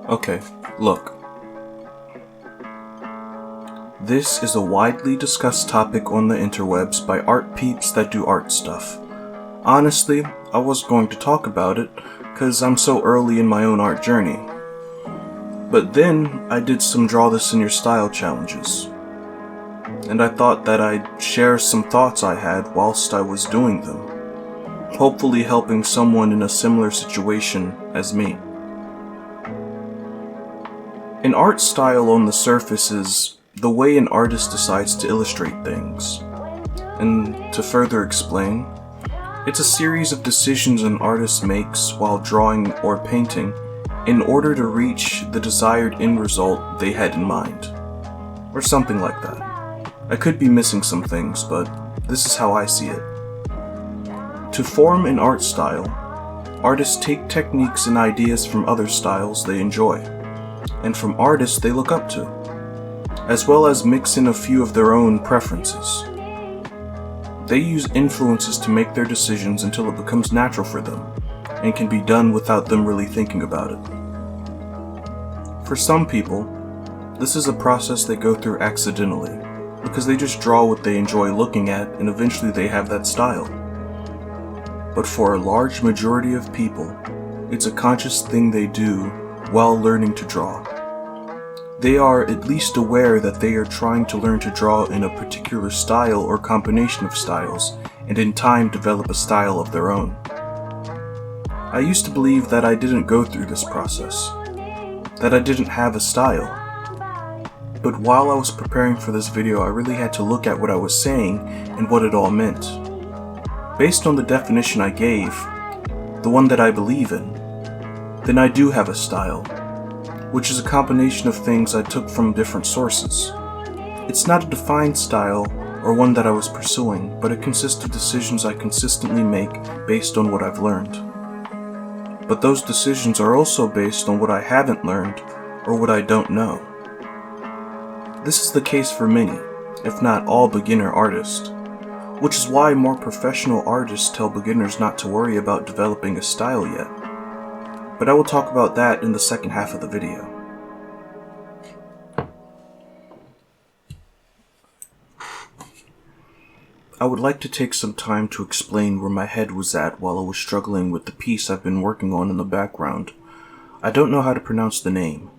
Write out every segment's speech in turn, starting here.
Okay, look. This is a widely discussed topic on the interwebs by art peeps that do art stuff. Honestly, I was going to talk about it because I'm so early in my own art journey. But then I did some draw this in your style challenges. And I thought that I'd share some thoughts I had whilst I was doing them, hopefully helping someone in a similar situation as me. An art style on the surface is the way an artist decides to illustrate things. And to further explain, it's a series of decisions an artist makes while drawing or painting in order to reach the desired end result they had in mind. Or something like that. I could be missing some things, but this is how I see it. To form an art style, artists take techniques and ideas from other styles they enjoy, and from artists they look up to, as well as mix in a few of their own preferences. They use influences to make their decisions until it becomes natural for them, and can be done without them really thinking about it. For some people, this is a process they go through accidentally, because they just draw what they enjoy looking at and eventually they have that style. But for a large majority of people, it's a conscious thing they do while learning to draw. They are at least aware that they are trying to learn to draw in a particular style or combination of styles, and in time develop a style of their own. I used to believe that I didn't go through this process, that I didn't have a style. But while I was preparing for this video, I really had to look at what I was saying and what it all meant. Based on the definition I gave, the one that I believe in, then I do have a style, which is a combination of things I took from different sources. It's not a defined style or one that I was pursuing, but it consists of decisions I consistently make based on what I've learned. But those decisions are also based on what I haven't learned or what I don't know. This is the case for many, if not all beginner artists, which is why more professional artists tell beginners not to worry about developing a style yet. But I will talk about that in the second half of the video. I would like to take some time to explain where my head was at while I was struggling with the piece I've been working on in the background. I don't know how to pronounce the name,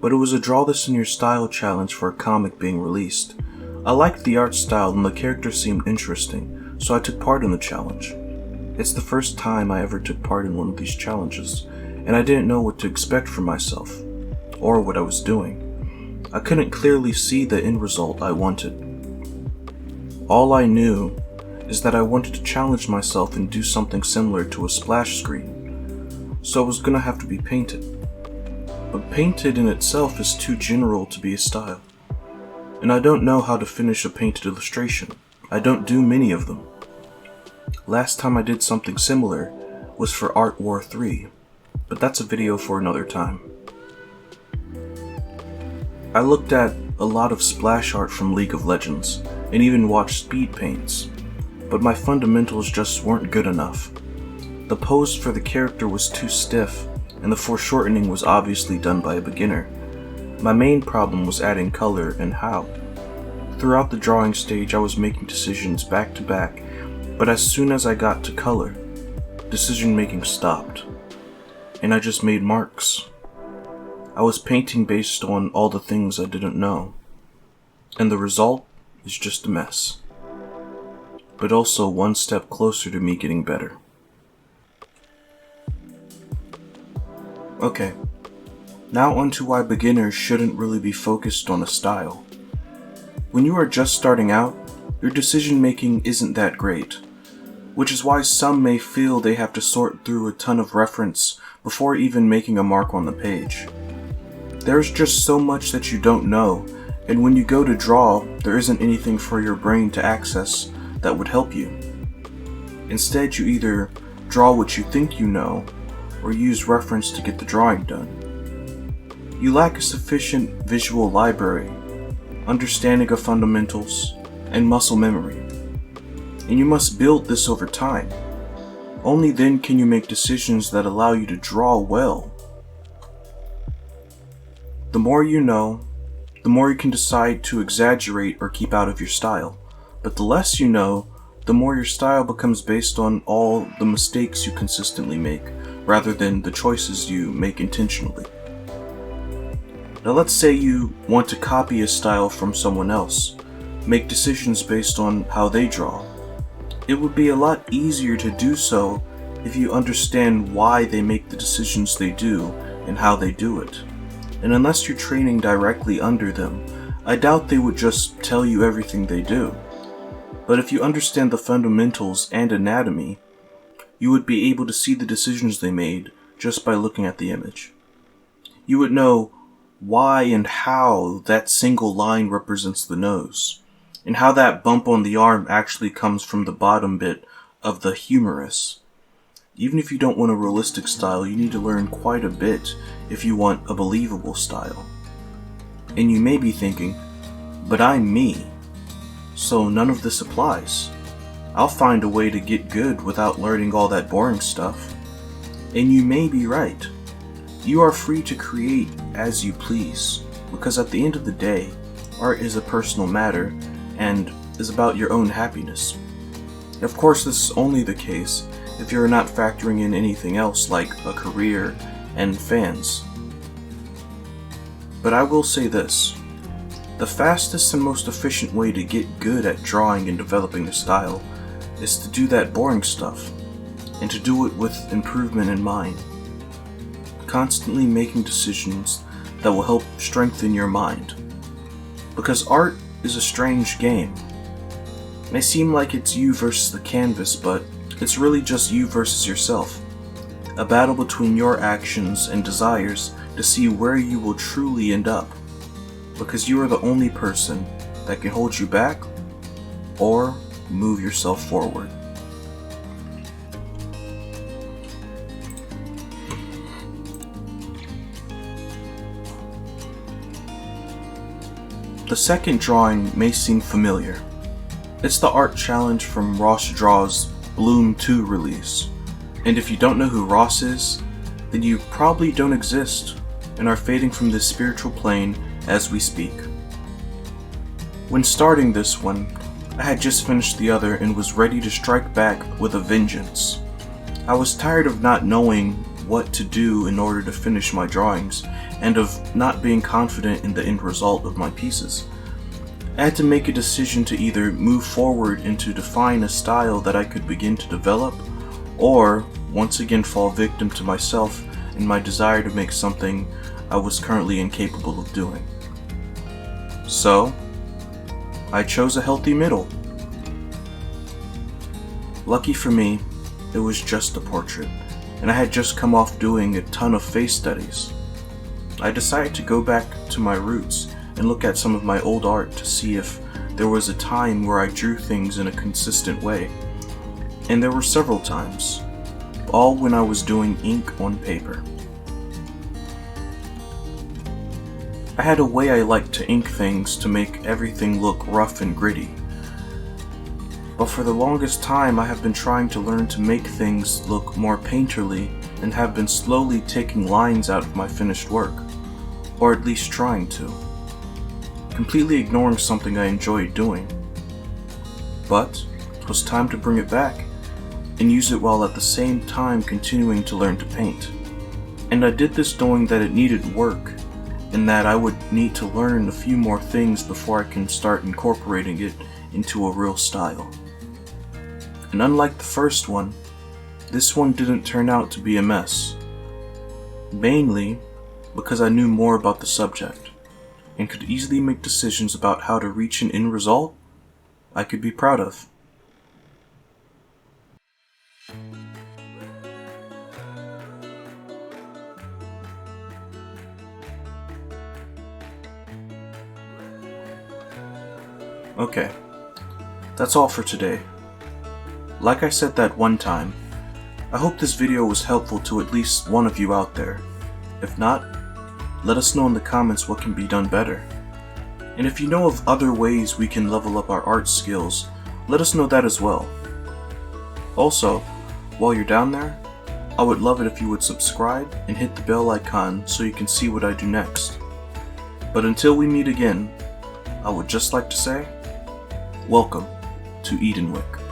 but it was a draw this in your style challenge for a comic being released. I liked the art style and the character seemed interesting, so I took part in the challenge. It's the first time I ever took part in one of these challenges, and I didn't know what to expect from myself, or what I was doing. I couldn't clearly see the end result I wanted. All I knew is that I wanted to challenge myself and do something similar to a splash screen, so it was gonna have to be painted. But painted in itself is too general to be a style, and I don't know how to finish a painted illustration. I don't do many of them. Last time I did something similar was for Art War 3, but that's a video for another time. I looked at a lot of splash art from League of Legends, and even watched speed paints, but my fundamentals just weren't good enough. The pose for the character was too stiff, and the foreshortening was obviously done by a beginner. My main problem was adding color and how. Throughout the drawing stage I was making decisions back to back, but as soon as I got to color, decision making stopped, and I just made marks. I was painting based on all the things I didn't know, and the result is just a mess, but also one step closer to me getting better. Okay, now onto why beginners shouldn't really be focused on a style. When you are just starting out, your decision making isn't that great, which is why some may feel they have to sort through a ton of reference before even making a mark on the page. There's just so much that you don't know, and when you go to draw, there isn't anything for your brain to access that would help you. Instead, you either draw what you think you know, or use reference to get the drawing done. You lack a sufficient visual library, understanding of fundamentals, and muscle memory. And you must build this over time. Only then can you make decisions that allow you to draw well. The more you know, the more you can decide to exaggerate or keep out of your style. But the less you know, the more your style becomes based on all the mistakes you consistently make, rather than the choices you make intentionally. Now let's say you want to copy a style from someone else, make decisions based on how they draw. It would be a lot easier to do so if you understand why they make the decisions they do and how they do it. And unless you're training directly under them, I doubt they would just tell you everything they do. But if you understand the fundamentals and anatomy, you would be able to see the decisions they made just by looking at the image. You would know why and how that single line represents the nose, and how that bump on the arm actually comes from the bottom bit of the humerus. Even if you don't want a realistic style, you need to learn quite a bit if you want a believable style. And you may be thinking, but I'm me, so none of this applies. I'll find a way to get good without learning all that boring stuff. And you may be right. You are free to create as you please, because at the end of the day, art is a personal matter and is about your own happiness. Of course, this is only the case if you're not factoring in anything else like a career and fans. But I will say this. The fastest and most efficient way to get good at drawing and developing a style is to do that boring stuff, and to do it with improvement in mind. Constantly making decisions that will help strengthen your mind. Because art is a strange game. It may seem like it's you versus the canvas, but it's really just you versus yourself. A battle between your actions and desires to see where you will truly end up. Because you are the only person that can hold you back or move yourself forward. The second drawing may seem familiar. It's the art challenge from Ross Draw's Bloom 2 release. And if you don't know who Ross is, then you probably don't exist and are fading from this spiritual plane as we speak. When starting this one, I had just finished the other and was ready to strike back with a vengeance. I was tired of not knowing what to do in order to finish my drawings, and of not being confident in the end result of my pieces. I had to make a decision to either move forward and to define a style that I could begin to develop, or once again fall victim to myself and my desire to make something I was currently incapable of doing. So, I chose a healthy middle. Lucky for me, it was just a portrait, and I had just come off doing a ton of face studies. I decided to go back to my roots and look at some of my old art to see if there was a time where I drew things in a consistent way. And there were several times, all when I was doing ink on paper. I had a way I liked to ink things to make everything look rough and gritty. But for the longest time I have been trying to learn to make things look more painterly and have been slowly taking lines out of my finished work, or at least trying to, completely ignoring something I enjoyed doing. But it was time to bring it back and use it while at the same time continuing to learn to paint. And I did this knowing that it needed work and that I would need to learn a few more things before I can start incorporating it into a real style. And unlike the first one, this one didn't turn out to be a mess. Mainly because I knew more about the subject and could easily make decisions about how to reach an end result I could be proud of. Okay, that's all for today. Like I said that one time, I hope this video was helpful to at least one of you out there. If not, let us know in the comments what can be done better. And if you know of other ways we can level up our art skills, let us know that as well. Also, while you're down there, I would love it if you would subscribe and hit the bell icon so you can see what I do next. But until we meet again, I would just like to say, welcome to Edenwick.